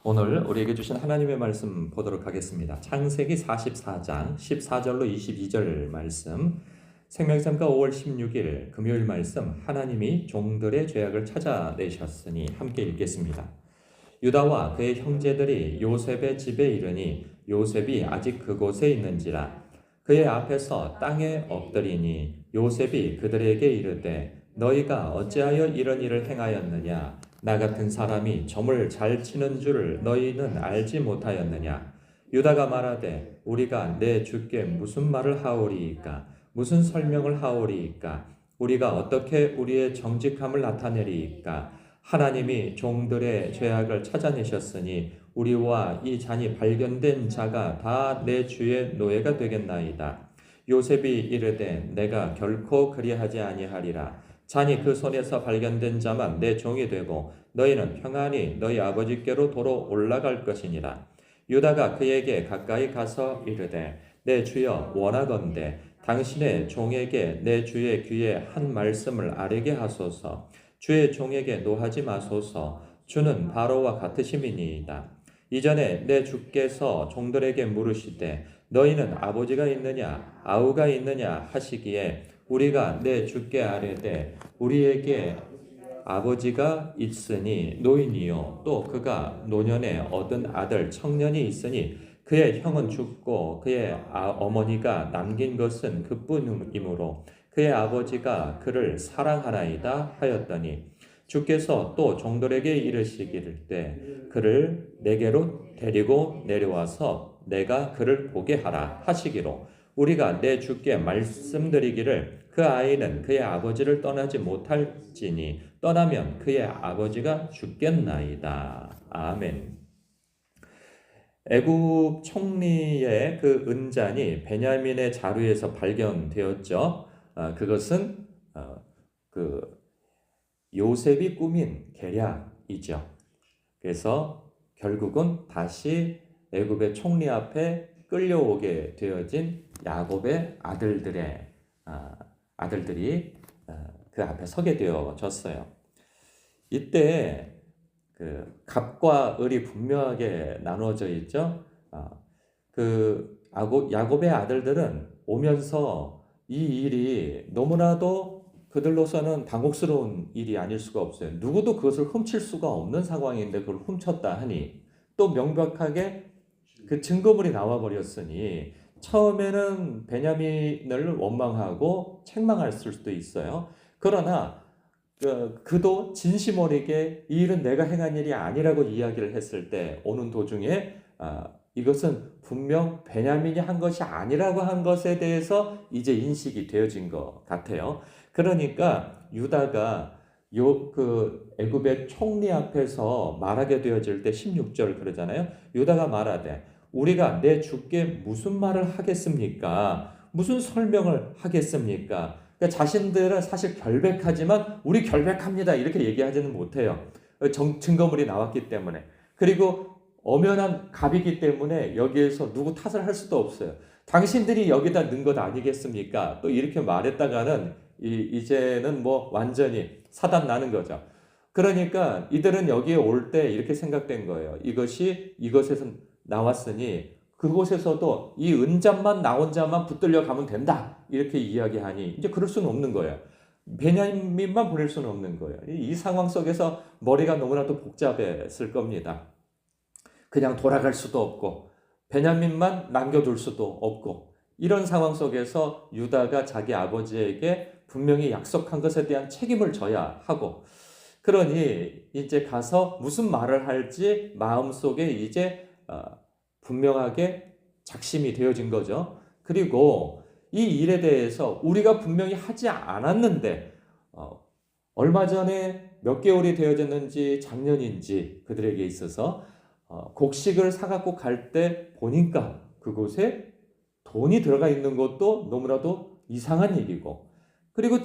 오늘 우리에게 주신 하나님의 말씀 보도록 하겠습니다. 창세기 44장 14절로 22절 말씀, 생명상가 5월 16일 금요일 말씀, 하나님이 종들의 죄악을 찾아내셨으니 함께 읽겠습니다. 유다와 그의 형제들이 요셉의 집에 이르니 요셉이 아직 그곳에 있는지라. 그의 앞에서 땅에 엎드리니 요셉이 그들에게 이르되 너희가 어찌하여 이런 일을 행하였느냐? 나 같은 사람이 점을 잘 치는 줄을 너희는 알지 못하였느냐? 유다가 말하되 우리가 내 주께 무슨 말을 하오리이까? 무슨 설명을 하오리이까? 우리가 어떻게 우리의 정직함을 나타내리이까? 하나님이 종들의 죄악을 찾아내셨으니 우리와 이 잔이 발견된 자가 다 내 주의 노예가 되겠나이다. 요셉이 이르되 내가 결코 그리하지 아니하리라. 잔이 그 손에서 발견된 자만 내 종이 되고 너희는 평안히 너희 아버지께로 도로 올라갈 것이니라. 유다가 그에게 가까이 가서 이르되 내 주여 원하건대 당신의 종에게 내 주의 귀에 한 말씀을 아뢰게 하소서. 주의 종에게 노하지 마소서. 주는 바로와 같으심이니이다. 이전에 내 주께서 종들에게 물으시되 너희는 아버지가 있느냐 아우가 있느냐 하시기에 우리가 내 주께 아뢰되 우리에게 아버지가 있으니 노인이요 또 그가 노년에 얻은 아들 청년이 있으니 그의 형은 죽고 그의 어머니가 남긴 것은 그뿐이므로 그의 아버지가 그를 사랑하나이다 하였더니 주께서 또 종들에게 이르시기를 때 그를 내게로 데리고 내려와서 내가 그를 보게 하라 하시기로 우리가 내 주께 말씀드리기를 그 아이는 그의 아버지를 떠나지 못할지니 떠나면 그의 아버지가 죽겠나이다. 아멘. 애굽 총리의 그 은잔이 베냐민의 자루에서 발견되었죠. 그것은 그 요셉이 꾸민 계략이죠. 그래서 결국은 다시 애굽의 총리 앞에 끌려오게 되어진 야곱의 아들들이 그 앞에 서게 되어졌어요. 이때 그 갑과 을이 분명하게 나누어져 있죠. 그 야곱의 아들들은 오면서 이 일이 너무나도 그들로서는 당혹스러운 일이 아닐 수가 없어요. 누구도 그것을 훔칠 수가 없는 상황인데 그걸 훔쳤다 하니 또 명백하게 그 증거물이 나와 버렸으니 처음에는 베냐민을 원망하고 책망할 수도 있어요. 그러나 그도 진심 어리게 이 일은 내가 행한 일이 아니라고 이야기를 했을 때 오는 도중에 이것은 분명 베냐민이 한 것이 아니라고 한 것에 대해서 이제 인식이 되어진 것 같아요. 그러니까 유다가 그 애굽의 총리 앞에서 말하게 되어질 때 16절 그러잖아요. 유다가 말하되 우리가 내 주께 무슨 말을 하겠습니까? 무슨 설명을 하겠습니까? 그러니까 자신들은 사실 결백하지만 우리 결백합니다 이렇게 얘기하지는 못해요. 증거물이 나왔기 때문에. 그리고 엄연한 갑이기 때문에 여기에서 누구 탓을 할 수도 없어요. 당신들이 여기다 넣은 것 아니겠습니까? 또 이렇게 말했다가는 이제는 뭐 완전히 사단 나는 거죠. 그러니까 이들은 여기에 올 때 이렇게 생각된 거예요. 이것에서 나왔으니 그곳에서도 이 은잔만 나온 자만 붙들려 가면 된다. 이렇게 이야기하니 이제 그럴 수는 없는 거예요. 베냐민만 보낼 수는 없는 거예요. 이 상황 속에서 머리가 너무나도 복잡했을 겁니다. 그냥 돌아갈 수도 없고 베냐민만 남겨둘 수도 없고 이런 상황 속에서 유다가 자기 아버지에게 분명히 약속한 것에 대한 책임을 져야 하고 그러니 이제 가서 무슨 말을 할지 마음속에 이제 분명하게 작심이 되어진 거죠. 그리고 이 일에 대해서 우리가 분명히 하지 않았는데 얼마 전에 몇 개월이 되어졌는지 작년인지 그들에게 있어서 곡식을 사갖고 갈 때 보니까 그곳에 돈이 들어가 있는 것도 너무나도 이상한 일이고 그리고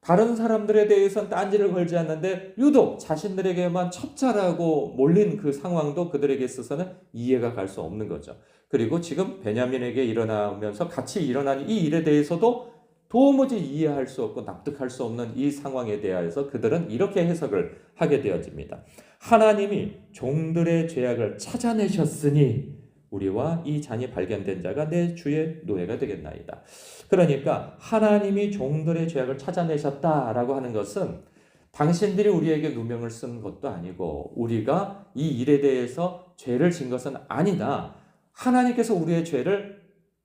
다른 사람들에 대해서는 딴지를 걸지 않는데 유독 자신들에게만 첩자라고 몰린 그 상황도 그들에게 있어서는 이해가 갈 수 없는 거죠. 그리고 지금 베냐민에게 일어나면서 같이 일어난 이 일에 대해서도 도무지 이해할 수 없고 납득할 수 없는 이 상황에 대하여서 그들은 이렇게 해석을 하게 되어집니다. 하나님이 종들의 죄악을 찾아내셨으니 우리와 이 잔이 발견된 자가 내 주의 노예가 되겠나이다. 그러니까 하나님이 종들의 죄악을 찾아내셨다라고 하는 것은 당신들이 우리에게 누명을 쓴 것도 아니고 우리가 이 일에 대해서 죄를 진 것은 아니다. 하나님께서 우리의 죄를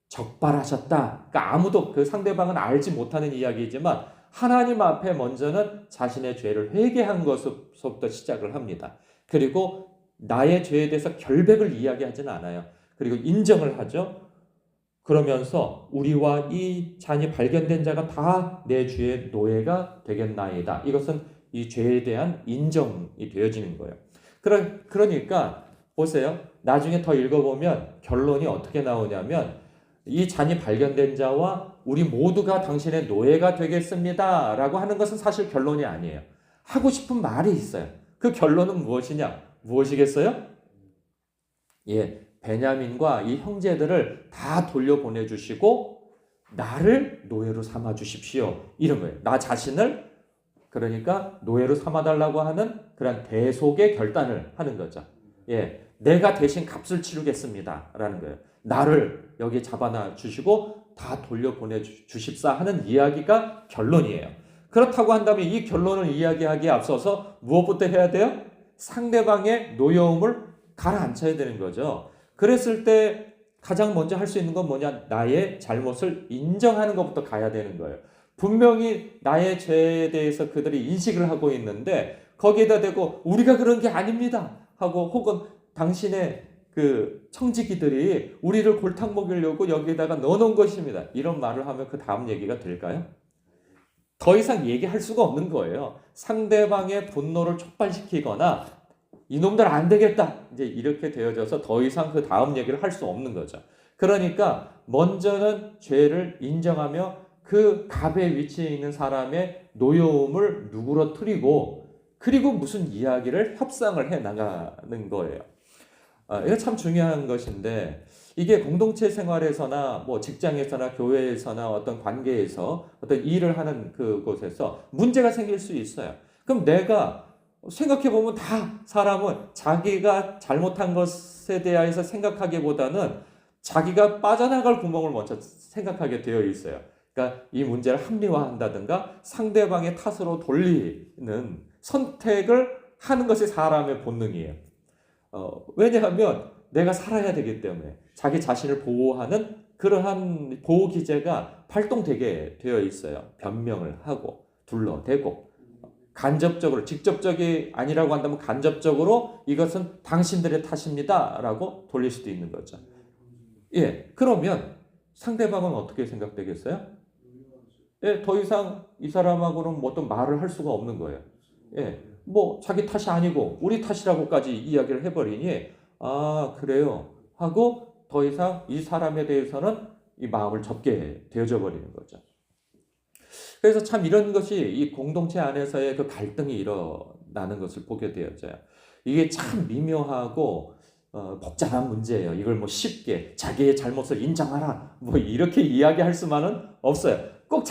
적발하셨다. 그러니까 아무도 그 상대방은 알지 못하는 이야기이지만 하나님 앞에 먼저는 자신의 죄를 회개한 것부터 시작을 합니다. 그리고 나의 죄에 대해서 결백을 이야기하지는 않아요. 그리고 인정을 하죠. 그러면서 우리와 이 잔이 발견된 자가 다 내 주의 노예가 되겠나이다. 이것은 이 죄에 대한 인정이 되어지는 거예요. 그러니까 보세요. 나중에 더 읽어보면 결론이 어떻게 나오냐면 이 잔이 발견된 자와 우리 모두가 당신의 노예가 되겠습니다. 라고 하는 것은 사실 결론이 아니에요. 하고 싶은 말이 있어요. 그 결론은 무엇이냐? 무엇이겠어요? 예, 베냐민과 이 형제들을 다 돌려보내주시고 나를 노예로 삼아주십시오. 이런 거예요. 나 자신을 그러니까 노예로 삼아달라고 하는 그런 대속의 결단을 하는 거죠. 예, 내가 대신 값을 치르겠습니다. 라는 거예요. 나를 여기 잡아놔 주시고 다 돌려보내 주십사 하는 이야기가 결론이에요. 그렇다고 한다면 이 결론을 이야기하기에 앞서서 무엇부터 해야 돼요? 상대방의 노여움을 가라앉혀야 되는 거죠. 그랬을 때 가장 먼저 할 수 있는 건 뭐냐? 나의 잘못을 인정하는 것부터 가야 되는 거예요. 분명히 나의 죄에 대해서 그들이 인식을 하고 있는데 거기에다 대고 우리가 그런 게 아닙니다 하고 혹은 당신의 그 청지기들이 우리를 골탕 먹이려고 여기에다가 넣어놓은 것입니다. 이런 말을 하면 그 다음 얘기가 될까요? 더 이상 얘기할 수가 없는 거예요. 상대방의 분노를 촉발시키거나 이놈들 안 되겠다 이제 이렇게 되어져서 더 이상 그 다음 얘기를 할 수 없는 거죠. 그러니까 먼저는 죄를 인정하며 그 갑의 위치에 있는 사람의 노여움을 누그러뜨리고 그리고 무슨 이야기를 협상을 해 나가는 거예요. 이거 참 중요한 것인데 이게 공동체 생활에서나 뭐 직장에서나 교회에서나 어떤 관계에서 어떤 일을 하는 그곳에서 문제가 생길 수 있어요. 그럼 내가 생각해보면 다 사람은 자기가 잘못한 것에 대해서 생각하기보다는 자기가 빠져나갈 구멍을 먼저 생각하게 되어 있어요. 그러니까 이 문제를 합리화한다든가 상대방의 탓으로 돌리는 선택을 하는 것이 사람의 본능이에요. 왜냐하면 내가 살아야 되기 때문에 자기 자신을 보호하는 그러한 보호 기제가 발동되게 되어 있어요. 변명을 하고 둘러대고 간접적으로 직접적이 아니라고 한다면 간접적으로 이것은 당신들의 탓입니다 라고 돌릴 수도 있는 거죠. 예, 그러면 상대방은 어떻게 생각되겠어요? 예, 더 이상 이 사람하고는 뭐 어떤 말을 할 수가 없는 거예요. 예, 뭐 자기 탓이 아니고 우리 탓이라고까지 이야기를 해버리니 아 그래요 하고 더 이상 이 사람에 대해서는 이 마음을 접게 되어져 버리는 거죠. 그래서 참 이런 것이 이 공동체 안에서의 그 갈등이 일어나는 것을 보게 되어져요. 이게 참 미묘하고 복잡한 문제예요. 이걸 뭐 쉽게 자기의 잘못을 인정하라 뭐 이렇게 이야기할 수만은 없어요. 꼭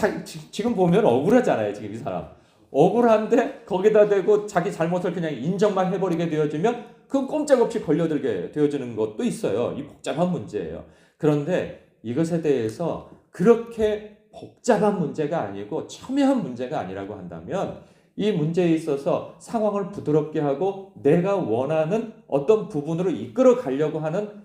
지금 보면 억울하잖아요. 지금 이 사람 억울한데 거기다 대고 자기 잘못을 그냥 인정만 해버리게 되어지면 그건 꼼짝없이 걸려들게 되어지는 것도 있어요. 이 복잡한 문제예요. 그런데 이것에 대해서 그렇게 복잡한 문제가 아니고 첨예한 문제가 아니라고 한다면 이 문제에 있어서 상황을 부드럽게 하고 내가 원하는 어떤 부분으로 이끌어 가려고 하는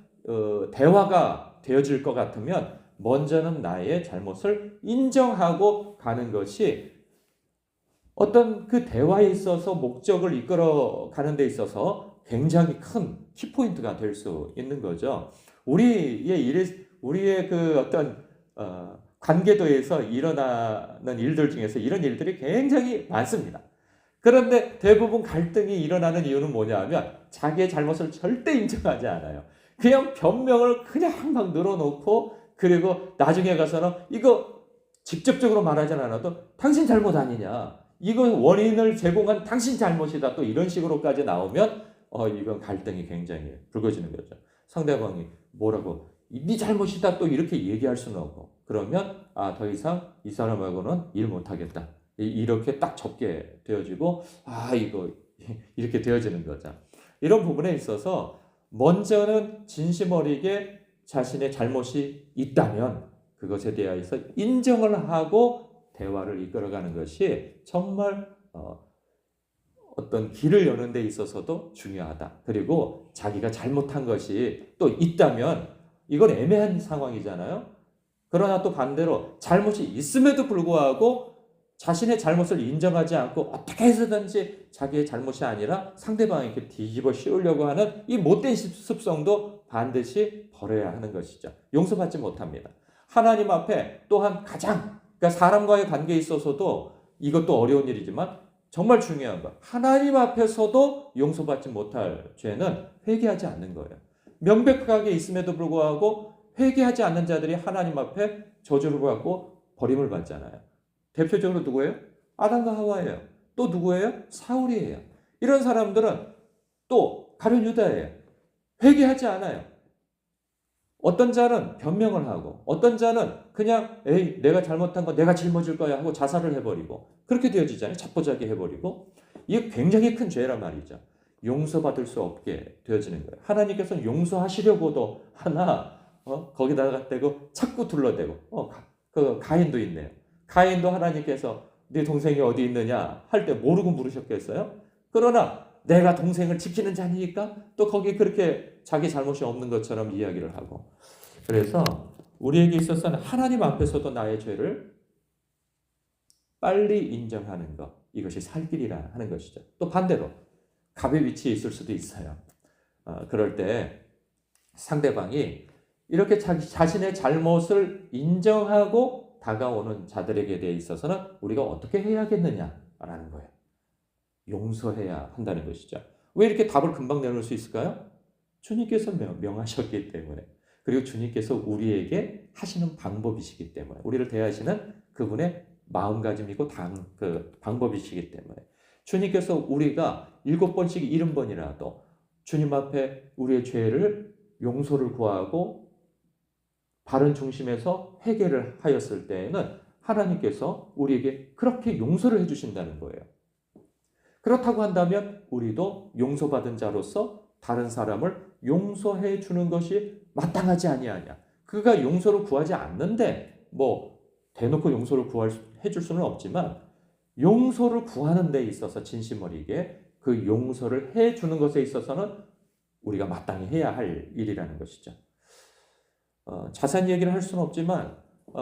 대화가 되어질 것 같으면 먼저는 나의 잘못을 인정하고 가는 것이 어떤 그 대화에 있어서 목적을 이끌어 가는 데 있어서 굉장히 큰 키포인트가 될 수 있는 거죠. 우리의 그 어떤 관계도에서 일어나는 일들 중에서 이런 일들이 굉장히 많습니다. 그런데 대부분 갈등이 일어나는 이유는 뭐냐 하면 자기의 잘못을 절대 인정하지 않아요. 그냥 변명을 그냥 막 늘어놓고 그리고 나중에 가서는 이거 직접적으로 말하지 않아도 당신 잘못 아니냐. 이거 원인을 제공한 당신 잘못이다. 또 이런 식으로까지 나오면 이건 갈등이 굉장히 불거지는 거죠. 상대방이 뭐라고 네 잘못이다 또 이렇게 얘기할 수는 없고 그러면 더 이상 이 사람하고는 일 못하겠다. 이렇게 딱 접게 되어지고 이거 이렇게 되어지는 거죠. 이런 부분에 있어서 먼저는 진심 어리게 자신의 잘못이 있다면 그것에 대해서 인정을 하고 대화를 이끌어가는 것이 정말 어떤 길을 여는 데 있어서도 중요하다. 그리고 자기가 잘못한 것이 또 있다면 이건 애매한 상황이잖아요. 그러나 또 반대로 잘못이 있음에도 불구하고 자신의 잘못을 인정하지 않고 어떻게 해서든지 자기의 잘못이 아니라 상대방에게 뒤집어 씌우려고 하는 이 못된 습성도 반드시 버려야 하는 것이죠. 용서받지 못합니다. 하나님 앞에 또한 그러니까 사람과의 관계에 있어서도 이것도 어려운 일이지만 정말 중요한 거. 하나님 앞에서도 용서받지 못할 죄는 회개하지 않는 거예요. 명백하게 있음에도 불구하고 회개하지 않는 자들이 하나님 앞에 저주를 받고 버림을 받잖아요. 대표적으로 누구예요? 아담과 하와예요. 또 누구예요? 사울이에요. 이런 사람들은 또 가룟 유다예요. 회개하지 않아요. 어떤 자는 변명을 하고 어떤 자는 그냥 내가 잘못한 거 내가 짊어질 거야 하고 자살을 해버리고 그렇게 되어지잖아요. 자포자기 해버리고 이게 굉장히 큰 죄란 말이죠. 용서받을 수 없게 되어지는 거예요. 하나님께서는 용서하시려고도 하나 거기다가 대고 자꾸 둘러대고 그 가인도 있네요. 가인도 하나님께서 네 동생이 어디 있느냐 할 때 모르고 물으셨겠어요? 그러나 내가 동생을 지키는 자니까 또 거기 그렇게 자기 잘못이 없는 것처럼 이야기를 하고 그래서 우리에게 있어서는 하나님 앞에서도 나의 죄를 빨리 인정하는 것 이것이 살 길이라 하는 것이죠. 또 반대로 갑의 위치에 있을 수도 있어요. 그럴 때 상대방이 이렇게 자신의 잘못을 인정하고 다가오는 자들에게 대해 있어서는 우리가 어떻게 해야겠느냐라는 거예요. 용서해야 한다는 것이죠. 왜 이렇게 답을 금방 내놓을 수 있을까요? 주님께서 명하셨기 때문에 그리고 주님께서 우리에게 하시는 방법이시기 때문에 우리를 대하시는 그분의 마음가짐이고 그 방법이시기 때문에 주님께서 우리가 7번씩 70번이라도 주님 앞에 우리의 죄를 용서를 구하고 바른 중심에서 회개를 하였을 때에는 하나님께서 우리에게 그렇게 용서를 해주신다는 거예요. 그렇다고 한다면 우리도 용서받은 자로서 다른 사람을 용서해 주는 것이 마땅하지 아니하냐. 그가 용서를 구하지 않는데 대놓고 용서를 해줄 수는 없지만 용서를 구하는 데 있어서 진심 어리게 그 용서를 해주는 것에 있어서는 우리가 마땅히 해야 할 일이라는 것이죠. 자세한 얘기를 할 수는 없지만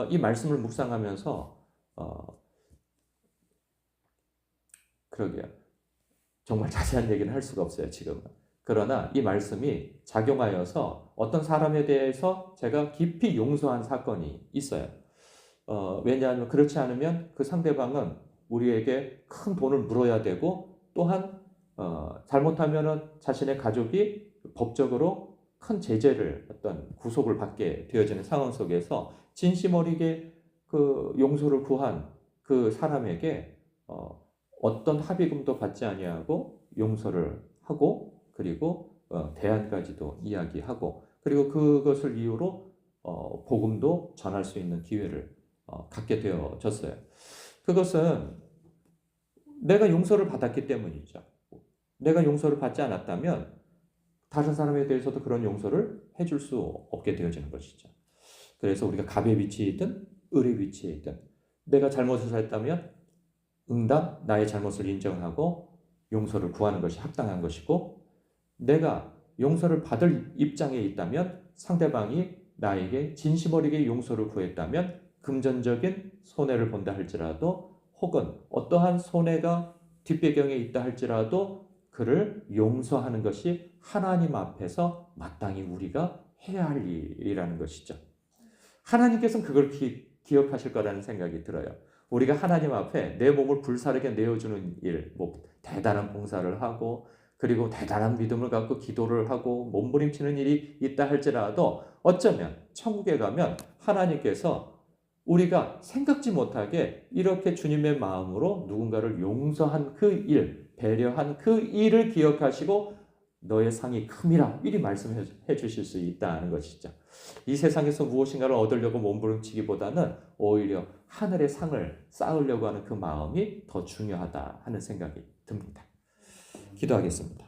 이 말씀을 묵상하면서 그러게요. 정말 자세한 얘기는 할 수가 없어요, 지금은. 그러나 이 말씀이 작용하여서 어떤 사람에 대해서 제가 깊이 용서한 사건이 있어요. 왜냐하면 그렇지 않으면 그 상대방은 우리에게 큰 돈을 물어야 되고 또한 잘못하면은 자신의 가족이 법적으로 큰 제재를 어떤 구속을 받게 되어지는 상황 속에서 진심 어리게 그 용서를 구한 그 사람에게 어떤 합의금도 받지 아니하고 용서를 하고 그리고 대안까지도 이야기하고 그리고 그것을 이유로 복음도 전할 수 있는 기회를 갖게 되어졌어요. 그것은 내가 용서를 받았기 때문이죠. 내가 용서를 받지 않았다면 다른 사람에 대해서도 그런 용서를 해줄 수 없게 되어지는 것이죠. 그래서 우리가 갑의 위치에 있든 을의 위치에 있든 내가 잘못을 했다면 응당 나의 잘못을 인정하고 용서를 구하는 것이 합당한 것이고 내가 용서를 받을 입장에 있다면 상대방이 나에게 진심 어리게 용서를 구했다면 금전적인 손해를 본다 할지라도 혹은 어떠한 손해가 뒷배경에 있다 할지라도 그를 용서하는 것이 하나님 앞에서 마땅히 우리가 해야 할 일이라는 것이죠. 하나님께서는 그걸 기억하실 거라는 생각이 들어요. 우리가 하나님 앞에 내 몸을 불사르게 내어주는 일, 대단한 봉사를 하고 그리고 대단한 믿음을 갖고 기도를 하고 몸부림치는 일이 있다 할지라도 어쩌면 천국에 가면 하나님께서 우리가 생각지 못하게 이렇게 주님의 마음으로 누군가를 용서한 그 일, 배려한 그 일을 기억하시고 너의 상이 큼이라 미리 말씀해 주실 수 있다는 것이죠. 이 세상에서 무엇인가를 얻으려고 몸부림치기보다는 오히려 하늘의 상을 쌓으려고 하는 그 마음이 더 중요하다 하는 생각이 듭니다. 기도하겠습니다.